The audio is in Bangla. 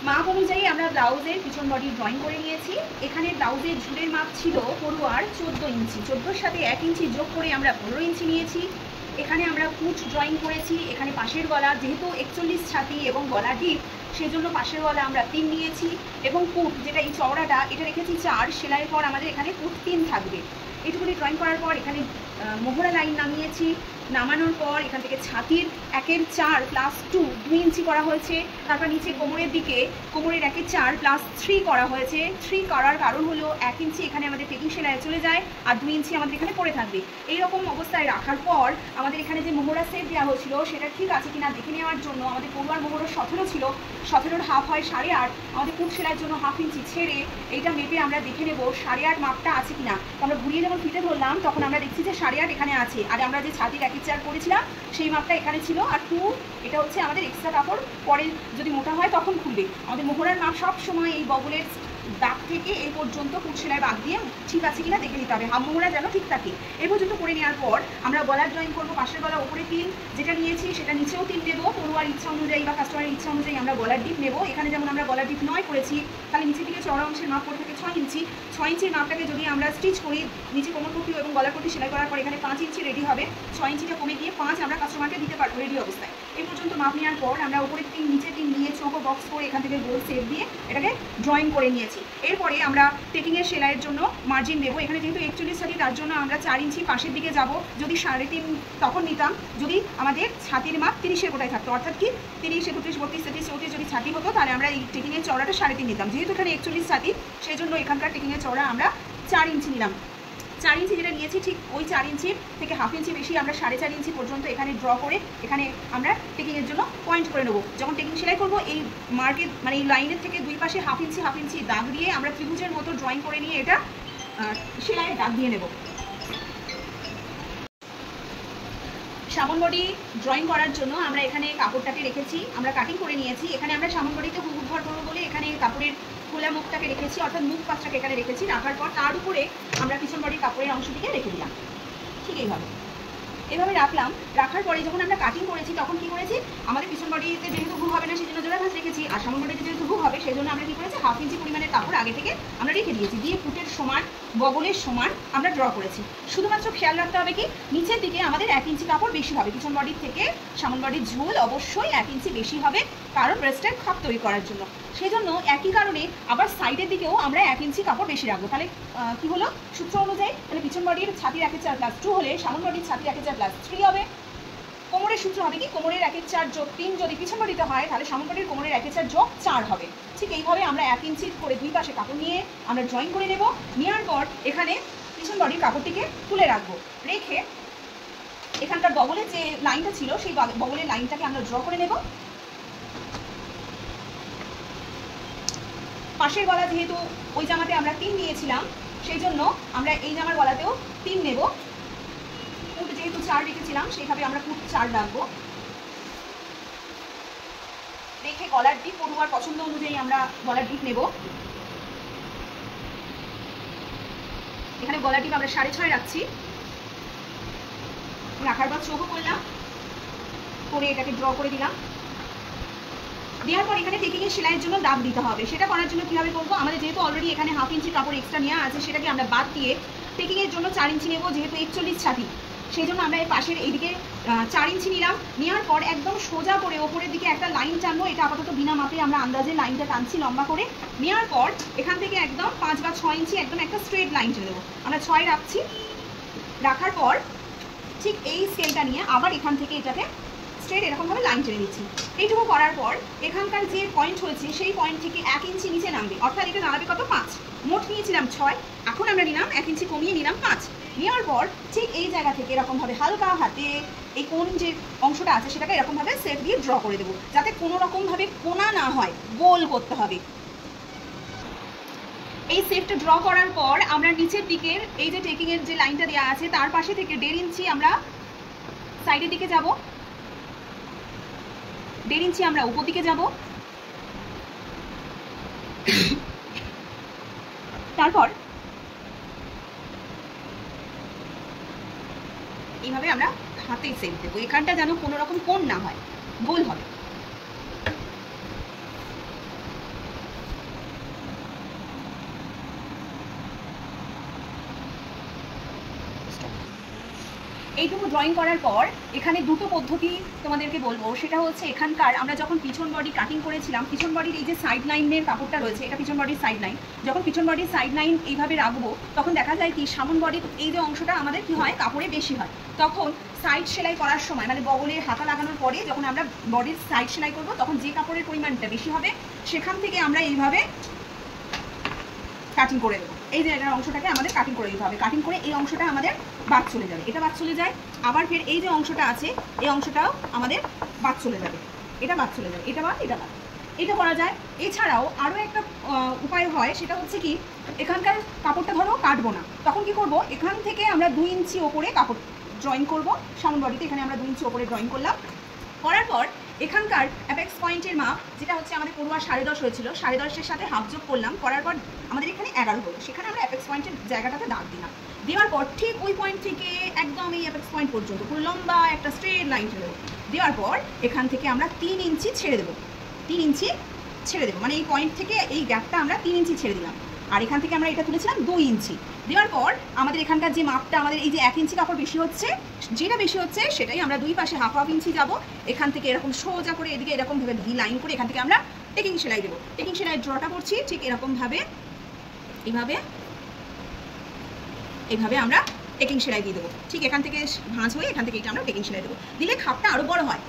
মাপ অনুযায়ী আমরা ব্লাউজের পিছন বডি ড্রয়িং করে নিয়েছি। এখানে ব্লাউজের ঝুলের মাপ ছিল পড়ুয়ার 14 ইঞ্চি, 14-র সাথে 1 ইঞ্চি যোগ করে আমরা 15 ইঞ্চি নিয়েছি। এখানে আমরা কুচ ড্রয়িং করেছি। এখানে পাশের গলা যেহেতু 41 ছাতি এবং গলা ডিপ, সেজন্য পাশের গলা আমরা 3 নিয়েছি এবং কুট যেটা এই চওড়াটা এটা রেখেছি 4। সেলাইয়ের পর আমাদের এখানে কুট 3 থাকবে। এইটুকুনি ড্রয়িং করার পর এখানে মোহরা লাইন নামিয়েছি। নামানোর পর এখান থেকে ছাতির 1/4 + 2 2 ইঞ্চি করা হয়েছে। তারপর নিচে কোমরের দিকে কোমরের 1/4 + 3 করা হয়েছে। 3 করার কারণ হলো 1 ইঞ্চি এখানে আমাদের টেকিং সেলাই চলে যায় আর 2 ইঞ্চি আমাদের এখানে পড়ে থাকবে। এইরকম অবস্থায় রাখার পর আমাদের এখানে যে মোহরা সেট দেওয়া হয়েছিল সেটা ঠিক আছে কিনা দেখে নেওয়ার জন্য আমাদের পড়ুয়ার মোহরা 17 ছিল, 17-র হাফ হয় 8.5। আমাদের কুট সেলাইয়ের জন্য হাফ ইঞ্চি ছেড়ে এইটা মেপে আমরা দেখে নেব 8.5 মাপটা আছে কিনা। আমরা ঘুরিয়ে যখন ফিতে ধরলাম তখন আমরা দেখছি যে 8.5 এখানে আছে। আর আমরা যে ছাতির 1/4 করেছিলাম সেই মাপটা এখানে ছিল। আর 2 এটা হচ্ছে আমাদের এক্সট্রা কাপড়, পরে যদি মোটা হয় তখন খুলবে। আমাদের মোহরার মাপ সব সময় এই বগলের দাগ থেকে এই পর্যন্ত কুট সেলাই বাদ দিয়ে ঠিক আছে কিনা দেখে নিতে হবে, হাম মোহরা যেন ঠিক থাকে। এই পর্যন্ত করে নেওয়ার পর আমরা গলার ড্রয়িং করবো। পাশের গলা উপরে 3 যেটা নিয়েছি সেটা নিচেও 3 নেবো। পড়ুয়ার ইচ্ছা অনুযায়ী বা কাস্টমারের ইচ্ছা অনুযায়ী আমরা গলার ডিপ নেবো। এখানে যেমন আমরা গলার ডিপ 9 করেছি, তাহলে নিচে দিকে চওড়া অংশের মাপ পড়ে থাকে 6 ইঞ্চি। 6 ইঞ্চির মাপটাকে যদি আমরা স্টিচ করি, নিচে কোমরপট্টি এবং গলাপট্টি সেলাই করার পর এখানে 5 ইঞ্চি রেডি হবে। 6 ইঞ্চিটা কমে গিয়ে 5 আমরা কাস্টমারকে দিতে পারবো রেডি অবস্থায়। এই পর্যন্ত মাপ নেওয়ার পর আমরা উপরে 3 নিচে 3 দিয়ে চৌকো বক্স করে এখান থেকে গোল সেপ দিয়ে এটাকে ড্রয়িং করে নিয়েছি। এরপরে আমরা টেকিংয়ের সেলাইয়ের জন্য মার্জিন দেবো। এখানে যেহেতু 41 ছাতি তার জন্য আমরা 4 ইঞ্চি পাশের দিকে যাব। যদি 3.5 তখন নিতাম যদি আমাদের ছাতির মাপ 30-এর গোটায় থাকতো, অর্থাৎ কি 30, 31, 32, 33, 34 যদি ছাতি হতো তাহলে আমরা এই টেকিংয়ের চওড়াটা 3.5 নিতাম। যেহেতু এখানে 41 ছাতি সেই জন্য এখানকার টেকিংয়ের চওড়া আমরা 4 ইঞ্চি নিলাম। 4 ইঞ্চি যেটা নিয়েছি ঠিক ওই 4 ইঞ্চি থেকে হাফ ইঞ্চি বেশি আমরা 4.5 ইঞ্চি পর্যন্ত এখানে ড্র করে এখানে আমরা টেকিংয়ের জন্য পয়েন্ট করে নেবো। যখন টেকিং সেলাই করবো এই মার্কের মানে এই লাইনের থেকে দুই পাশে হাফ ইঞ্চি দাগ দিয়ে আমরা ত্রিভুজের মতো ড্রয়িং করে নিয়ে এটা সেলাইয়ের দাগ দিয়ে নেব। সামন বডি ড্রয়িং করার জন্য আমরা এখানে কাপড়টাকে রেখেছি, আমরা কাটিং করে নিয়েছি। এখানে আমরা সামন বডিতে হুক ভর করবো বলে এখানে কাপড়ের খোলা মুখটাকে রেখেছি, অর্থাৎ মুখ পাশটাকে এখানে রেখেছি। রাখার পর তার উপরে আমরা পিছন বডির কাপড়ের অংশটিকে রেখে দিলাম। ঠিক এইভাবে এভাবে রাখলাম। রাখার পরে যখন আমরা কাটিং করেছি তখন কি করেছি, আমাদের পিছন বডিতে যেহেতু হুক হবে না সেই জন্য জোড়া ভাঁজ রেখেছি, আর সামন বডিতে যেহেতু হুক হবে সেই জন্য আমরা কি করেছি হাফ ইঞ্চি পরিমাণের কাপড় আগে থেকে আমরা রেখে দিয়েছি, দিয়ে ফুটের সমান বগলের সমান আমরা ড্র করেছি। শুধুমাত্র খেয়াল রাখতে হবে কি নিচের দিকে আমাদের 1 ইঞ্চি কাপড় বেশি হবে। পিছন বডির থেকে সামন বডির ঝুল অবশ্যই 1 ইঞ্চি বেশি হবে, কারণ ব্রেস্টের খাপ তৈরি করার জন্য। সেই জন্য একই কারণে আবার সাইডের দিকেও আমরা 1 ইঞ্চি কাপড় বেশি রাখবো। তাহলে কি হলো সূত্র অনুযায়ী, তাহলে পিছন বডির ছাতির 1/4 + 2 হলে সামন বডির ছাতির 1/4 + 3 হবে। কোমরের সূত্র হবে কি কোমরের 1/4 যোগ 3 যদি পিছন বডিতে হয় তাহলে সামন বডির কোমরের 1/4 যোগ 4 হবে। ঠিক এইভাবে আমরা 1 ইঞ্চি করে দুই পাশে কাপড় নিয়ে আমরা ড্রয়িং করে নেব। নেওয়ার পর এখানে পিছন বডির কাপড়টিকে তুলে রাখবো। রেখে এখানকার বগলের যে লাইনটা ছিল সেই বগলের লাইনটাকে আমরা ড্র করে নেব। পাশের গলা যেহেতু ওই জামাতে আমরা 3 নিয়েছিলাম সেই জন্য আমরা এই জামার গলাতেও 3 নেব। কুট যেহেতু 4 রেখেছিলাম সেইভাবে আমরা কুট 4 রাখবো। রেখে গলার ডিপ পড়ুয়ার পছন্দ অনুযায়ী আমরা গলার ডিপ নেব। এখানে গলার ডিপ আমরা 6.5 রাখছি। রাখার পর চৌকো করলাম, করে এটাকে ড্র করে দিলাম। দেওয়ার পর এখানে টেকিংয়ের সেলাইয়ের জন্য দাগ দিতে হবে। সেটা করার জন্য কীভাবে করবো, আমাদের যেহেতু অলরেডি এখানে হাফ ইঞ্চি কাপড় এক্সট্রা নেওয়া আছে সেটাকে আমরা বাদ দিয়ে টেকিংয়ের জন্য 4 ইঞ্চি নেব। যেহেতু 41 ছাতি সেই জন্য আমরা এই পাশের এইদিকে 4 ইঞ্চি নিলাম। নেওয়ার পর একদম সোজা করে ওপরের দিকে একটা লাইন টানবো। এটা আপাতত বিনা মাপে আমরা আন্দাজে লাইনটা টানছি লম্বা করে। নেওয়ার পর এখান থেকে একদম 5 বা 6 ইঞ্চি একদম একটা স্ট্রেট লাইন টেনে দেবো। আমরা 6 রাখছি। রাখার পর ঠিক এই স্কেলটা নিয়ে আবার এখান থেকে এটাকে স্ট্রেট এরকমভাবে লাইন টেনে দিচ্ছি। এইটুকু করার পর এখানকার যে পয়েন্ট হয়েছে সেই পয়েন্ট থেকে 1 ইঞ্চি নিচে নামবে, অর্থাৎ এটা দাঁড়াবে কত 5। মোট নিয়েছিলাম 6, এখন আমরা নিলাম 1 ইঞ্চি কমিয়ে নিলাম 5। নেওয়ার পর ঠিক এই জায়গা থেকে এরকমভাবে হালকা হাতে এই কোণ যে অংশটা আছে সেটাকে এরকমভাবে সেট দিয়ে ড্র করে দেবো, যাতে কোনো রকমভাবে কোণা না হয়, গোল করতে হবে। এই সেটটা ড্র করার পর আমরা নিচের দিকের এই যে টেকিংয়ের যে লাইনটা দেওয়া আছে তার পাশে থেকে 1.5 ইঞ্চি আমরা সাইডের দিকে যাব, 1.5 ইঞ্চি আমরা উপর দিকে যাব। তারপর এইভাবে আমরা হাতে সেট দেবো। এখানটা যেন কোনো রকম কোণ না হয়, গোল হবে। এইটুকু ড্রয়িং করার পর এখানে দুটো পদ্ধতি তোমাদেরকে বলবো। সেটা হচ্ছে এখানকার আমরা যখন পিছন বডি কাটিং করেছিলাম, পিছন বডির এই যে সাইড লাইনের কাপড়টা রয়েছে, এটা পিছন বডির সাইড লাইন। যখন পিছন বডির সাইড লাইন এইভাবে রাখবো তখন দেখা যায় কি সামন বডির এই যে অংশটা আমাদের কি হয়, কাপড়ে বেশি হয়। তখন সাইড সেলাই করার সময় মানে বগলের হাতা লাগানোর পরে যখন আমরা বডির সাইড সেলাই করব তখন যে কাপড়ের পরিমাণটা বেশি হবে সেখান থেকে আমরা এইভাবে কাটিং করে দেবো। এই যে এটার অংশটাকে আমাদের কাটিং করে দিতে হবে। কাটিং করে এই অংশটা আমাদের বাদ চলে যাবে, এটা বাদ চলে যায়। আবার ফের এই যে অংশটা আছে এই অংশটাও আমাদের বাদ চলে যাবে, এটা বাদ চলে যাবে, এটা বাদ, এটা বাদ, এটা করা যায়। এছাড়াও আরও একটা উপায় হয়, সেটা হচ্ছে কি এখানকার কাপড়টা ধরো কাটবো না, তখন কি করব, এখান থেকে আমরা 2 ইঞ্চি ওপরে কাপড় ড্রয়িং করব। সামন বডিতে এখানে আমরা 2 ইঞ্চি ওপরে ড্রয়িং করলাম। করার পর এখানকার অ্যাপেক্স পয়েন্টের মাপ যেটা হচ্ছে আমাদের পড়ুয়া 10.5 হয়েছিল, 10.5-এর সাথে হাফ যোগ করলাম। করার পর আমাদের এখানে 11 হলো, সেখানে আমরা অ্যাপেক্স পয়েন্টের জায়গাটাতে দাগ দিলাম। দেওয়ার পর ঠিক ওই পয়েন্ট থেকে একদম এই অ্যাপেক্স পয়েন্ট পর্যন্ত পুরো লম্বা একটা স্ট্রেট লাইন ছেড়ে দেবো। দেওয়ার পর এখান থেকে আমরা 3 ইঞ্চি ছেড়ে দেবো, 3 ইঞ্চি ছেড়ে দেবো, মানে এই পয়েন্ট থেকে এই গ্যাপটা আমরা 3 ইঞ্চি ছেড়ে দিলাম। আর এখান থেকে আমরা এটা তুলেছিলাম 2 ইঞ্চি। দেওয়ার পর আমাদের এখানকার যে মাপটা, আমাদের এই যে 1 ইঞ্চি কাপড় বেশি হচ্ছে, যেটা বেশি হচ্ছে সেটাই আমরা 2 পাশে হাফ ইঞ্চি যাব। এখান থেকে এরকম সোজা করে এদিকে এরকম ভাবে ভি লাইন করে এখান থেকে আমরা টেকিং সেলাই দেবো। টেকিং সেলাই ড্রটা করছি ঠিক এরকম ভাবে, এইভাবে এইভাবে আমরা টেকিং সেলাই দিয়ে দেবো। ঠিক এখান থেকে ভাঁজ হয়ে এখান থেকে এটা আমরা টেকিং সেলাই দেবো। দিলে খাপটা আরও বড় হয়।